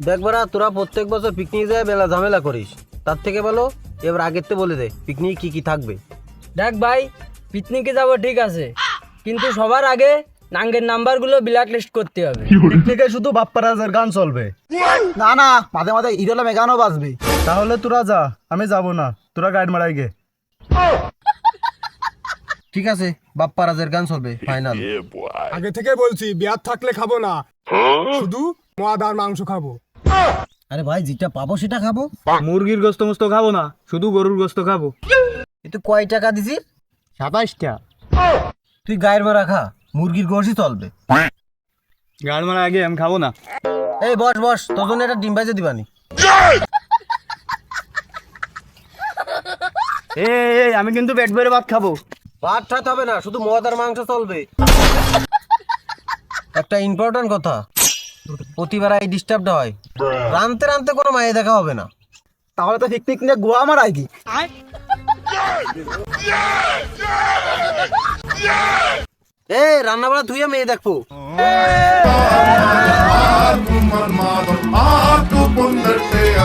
দেখবারা তোরা প্রত্যেক বছর পিকনিক যায় মেলা ঝামেলা করিস, তার থেকে ভালো এবার আগের তো বলে দে পিকনিক কি কি থাকবে। দেখ ভাই, পিকনিকে যাব ঠিক আছে, কিন্তু সবার আগে নাঙ্গের নাম্বারগুলো ব্ল্যাক লিস্ট করতে হবে। পিকনিকে শুধু বাপ্পারাজের গান চলবে? না না, মাঝে মাঝে ইরোলা গানও বাজবে। তাহলে তোরা যা, আমি যাব না, তোরা গাইড মারাই গে। ঠিক আছে, বাপ্পা রাজের গান চলবে ফাইনাল। আগে থেকে বলছি বিয়ার থাকলে খাবো না, শুধু মদ আর মাংস খাবো। আরে ভাই যেটা পাবো সেটা খাবো। মুরগির গোস্ত মোস্ত খাবো না, শুধু গরুর গোস্ত খাবো। তুই কয় টাকা দিছিস? 27টা। তুই গায়ের মারা খা, মুরগির গোশই চলবে। গাইড মারা আগে আমি খাবো না। এই বস বস, তোর জন্য একটা ডিম ভাজে দিবানি। এই আমি কিন্তু পেট ভরে ভাত খাবো। ভাত ঠাত হবে না, শুধু মদ আর মাংস চলবে। একটা ইম্পর্টেন্ট কথা, প্রতিবার এই ডিস্টার্বটা হয়, রানতে রানতে কোনো মায়ে দেখা হবে না। তাহলে তো পিকনিক নিয়ে গোয়া মারাই কি? এই রান্না বাড়া ধুইয়া মেয়ে দেখবো। Armar, Armar, Armar,